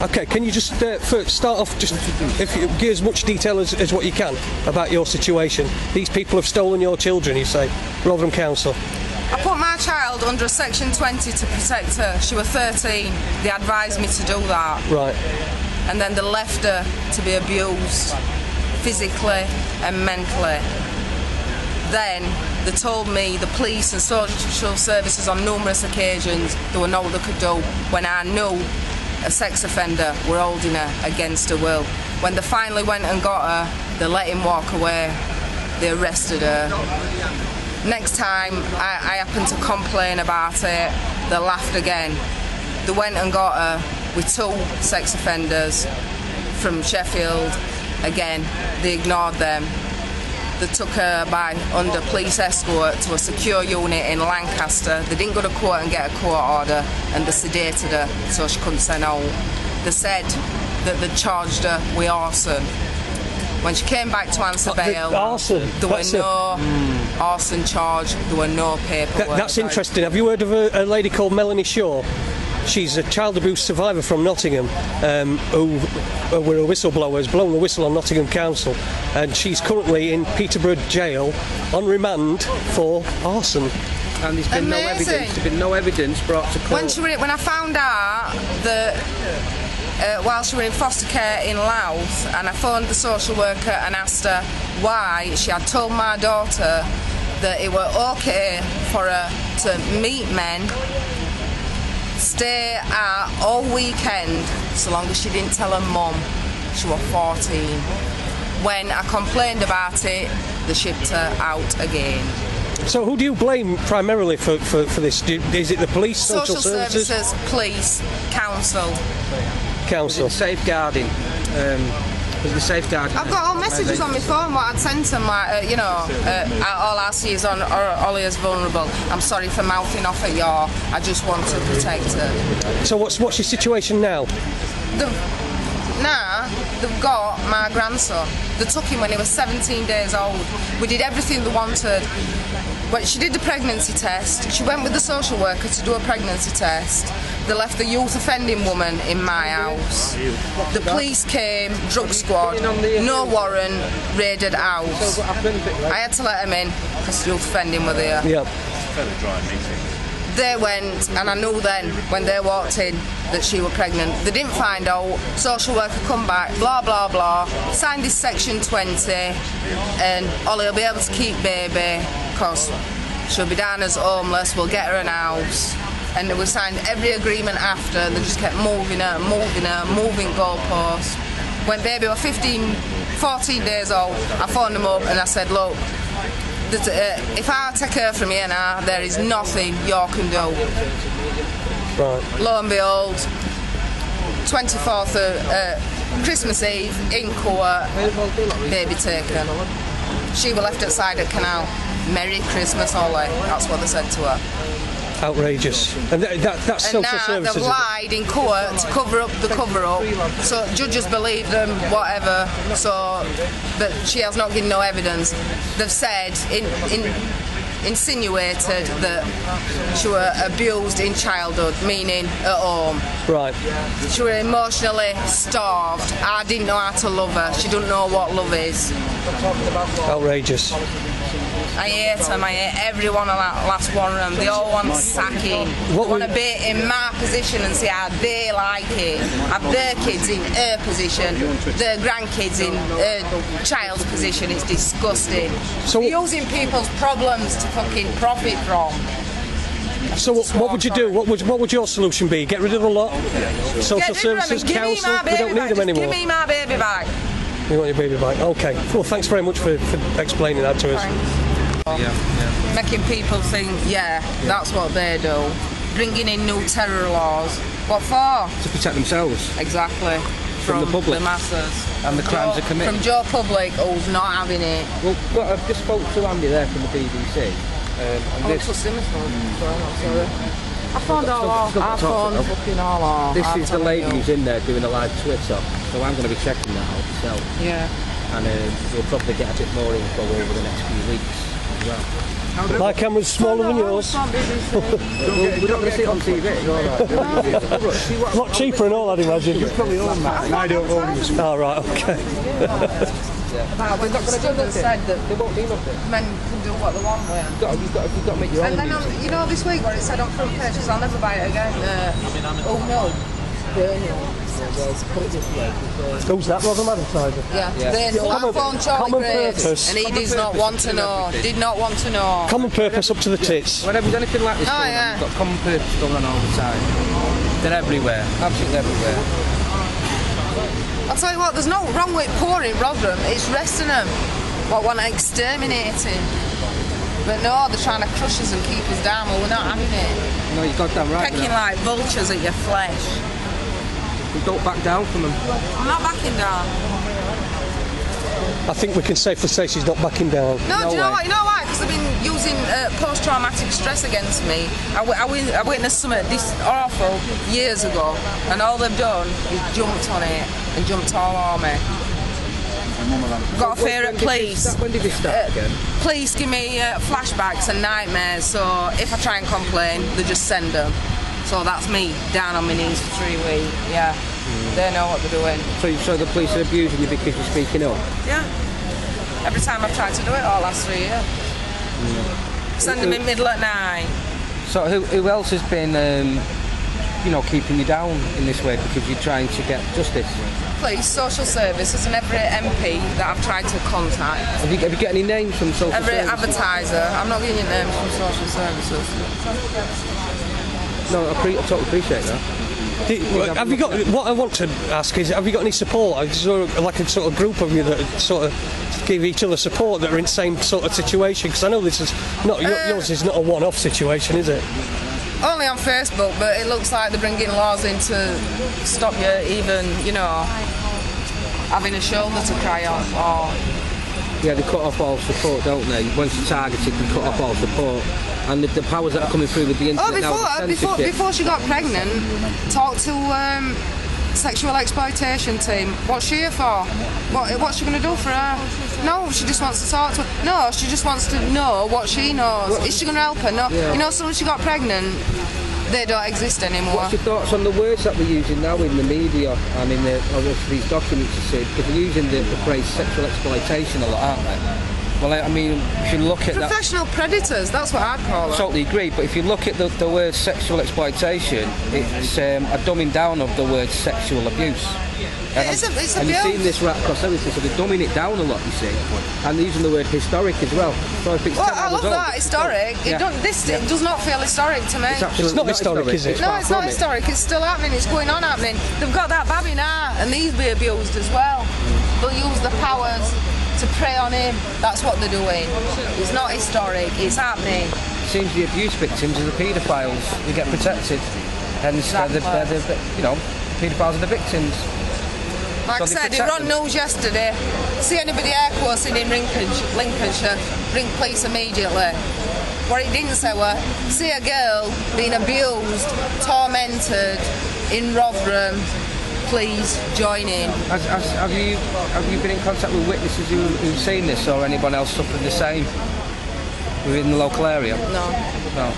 Okay, can you just start off, just if you give as much detail as what you can about your situation? These people have stolen your children, you say, Rotherham Council. I put my child under a Section 20 to protect her. She was 13. They advised me to do that. Right. And then they left her to be abused physically and mentally. Then they told me, the police and social services on numerous occasions, there were no what they could do when I knew a sex offender were holding her against her will. When they finally went and got her, they let him walk away. They arrested her. Next time I happened to complain about it, they laughed again. They went and got her with 2 sex offenders from Sheffield. Again, they ignored them. They took her by under police escort to a secure unit in Lancaster. They didn't go to court and get a court order, and they sedated her so she couldn't say no. They said that they charged her with arson. When she came back to answer bail, there were no arson charge, there were no paperwork. That's interesting. Have you heard of a lady called Melanie Shaw? She's a child abuse survivor from Nottingham, who were a whistleblower, has blown the whistle on Nottingham Council, and she's currently in Peterborough Jail on remand for arson. And there's been no evidence brought to court. When I found out that while she was in foster care in Louth, and I phoned the social worker and asked her why she had told my daughter that it were okay for her to meet men, stay out all weekend, so long as she didn't tell her mum. She was 14. When I complained about it, they shipped her out again. So who do you blame primarily for this? Is it the police, social services, police, council. Safeguarding. I've got all messages on my phone what I'd sent them, like, all I see is on Ollie is vulnerable. I'm sorry for mouthing off at you. I just want to protect her. So what's your situation now? They've got my grandson. They took him when he was 17 days old. We did everything they wanted. But she did the pregnancy test. She went with the social worker to do a pregnancy test. They left the youth offending woman in my house. The police came, drug squad, no warrant, raided house. I had to let them in because the youth offending were there. Yep. They went, and I knew then when they walked in that she was pregnant. They didn't find out. Social worker come back, blah blah blah, signed this Section 20, and Ollie will be able to keep baby because she'll be down as homeless. We'll get her an house. And we signed every agreement after. They just kept moving goalposts. When baby was 14 days old, I phoned them up and I said, look, if I take her from here now, there is nothing you can do. Right. Lo and behold, 24th of Christmas Eve in court, baby taken. She was left outside at Canal. Merry Christmas, Ollie. That's what they said to her. Outrageous. And that's social services. And now they've lied in court to cover up the cover-up. So judges believe them, whatever. So, but she has not given no evidence. They've said, insinuated that she was abused in childhood, meaning at home. Right. She was emotionally starved. I didn't know how to love her. She didn't know what love is. Outrageous. I hate them, I hate everyone on that last one of them. They all want sacking. They want to be in my position and see how they like it. Have their kids in her position, their grandkids in her child's position. It's disgusting. So they're using people's problems to fucking profit from. So what would you do? What would your solution be? Get rid of the lot? Social services, council? We don't need them anymore. Give me my baby back. You want your baby back? Okay. Well, thanks very much for explaining that to us. Thanks. Yeah. Making people think, that's what they do. Bringing in new terror laws. What for? To protect themselves. Exactly. From the public. The masses. And the crimes are committed. From Joe Public, who's not having it. Well, I've just spoke to Andy there from the BBC. I found all off. I found fucking all off. This is the lady who's in there doing a live Twitter. So I'm going to be checking that out myself. Yeah. And we'll probably get a bit more info over the next few weeks as well. My camera's smaller than yours. We're not going to see it on TV. It's A lot cheaper and all, I'd imagine. You probably own that, and I don't own this. Oh, right, okay. We're not going to said that They won't do nothing. men can do what they want with. You've got to make your own And then, music. you know, this week where it said on front page, I'll never buy it again. Oh no, Burnley. Who's that, Rotherham advertiser? Yeah, Burnley. I phoned Charlie common Graves, purpose. and he did not want to know. Did not want to know. Common purpose up to the tits. Whenever there's anything like this going on, you've got common purpose going on all the time. They're everywhere, absolutely everywhere. I'll tell you what, there's no wrong with poor in Rotherham. It's resting them. What want to exterminate him. But no, they're trying to crush us and keep us down. Well, we're not having it. No, you're goddamn right. Pecking like vultures at your flesh. You don't back down from them. I'm not backing down. I think we can safely say she's not backing down. No, do you know what? You know why? Because they've been using post-traumatic stress against me. I witnessed something this awful years ago, and all they've done is jumped on it and jumped all on me. Got a fear at police. When did this start again? Police give me flashbacks and nightmares, so if I try and complain, they just send them. So that's me down on my knees for 3 weeks. Yeah, they know what they're doing. So the police are abusing you because you're speaking up? Yeah. Every time I've tried to do it all last 3 years. Send them in middle at night. So who else has been, keeping you down in this way because you're trying to get justice? Police, social services, and every MP that I've tried to contact. Have you got any names from social Every services? advertiser. I'm not giving you names from social services. No, I totally appreciate that. Have you got? What I want to ask is, have you got any support? Is there like a sort of group of you that sort of give each other support that are in the same sort of situation? Because I know this is not yours is not a one-off situation, is it? Only on Facebook, but it looks like they're bringing laws in to stop you even, having a shoulder to cry on. Or Yeah, they cut off all support, don't they? Once you're targeted, they cut off all support. And the powers that are coming through with the internet before she got pregnant, talked to sexual exploitation team. What's she here for? What's she going to do for her? No, she just wants to talk to her. No, she just wants to know what she knows. Is she going to help her? No. Yeah. You know, someone she got pregnant, they don't exist anymore. What's your thoughts on the words that we're using now in the media and in these documents you see? Because they're using the phrase sexual exploitation a lot, aren't they? Well, I mean, if you look at Professional predators, that's what I'd call I it. totally agree, but if you look at the word sexual exploitation, it's a dumbing down of the word sexual abuse. It's and abuse. you've seen this right across everything, so they're dumbing it down a lot, you see. And they're using the word historic as well. So if it's I love that, historic. Yeah. It does not feel historic to me. It's not historic, is it? No, it's not historic. It's still happening. It's going on happening. They've got that baby now, and these be abused as well. They'll use the powers to prey on him. That's what they're doing. It's not historic. It's happening. It seems the abuse victims are the paedophiles who get protected. Hence, Exactly. paedophiles are the victims. Like I said, it was on news yesterday. See anybody air quoting in Lincolnshire, ring police immediately. What it didn't say was, see a girl being abused, tormented in Rotherham, please join in. Have you been in contact with witnesses who've seen this or anyone else suffering the same within the local area? No. No.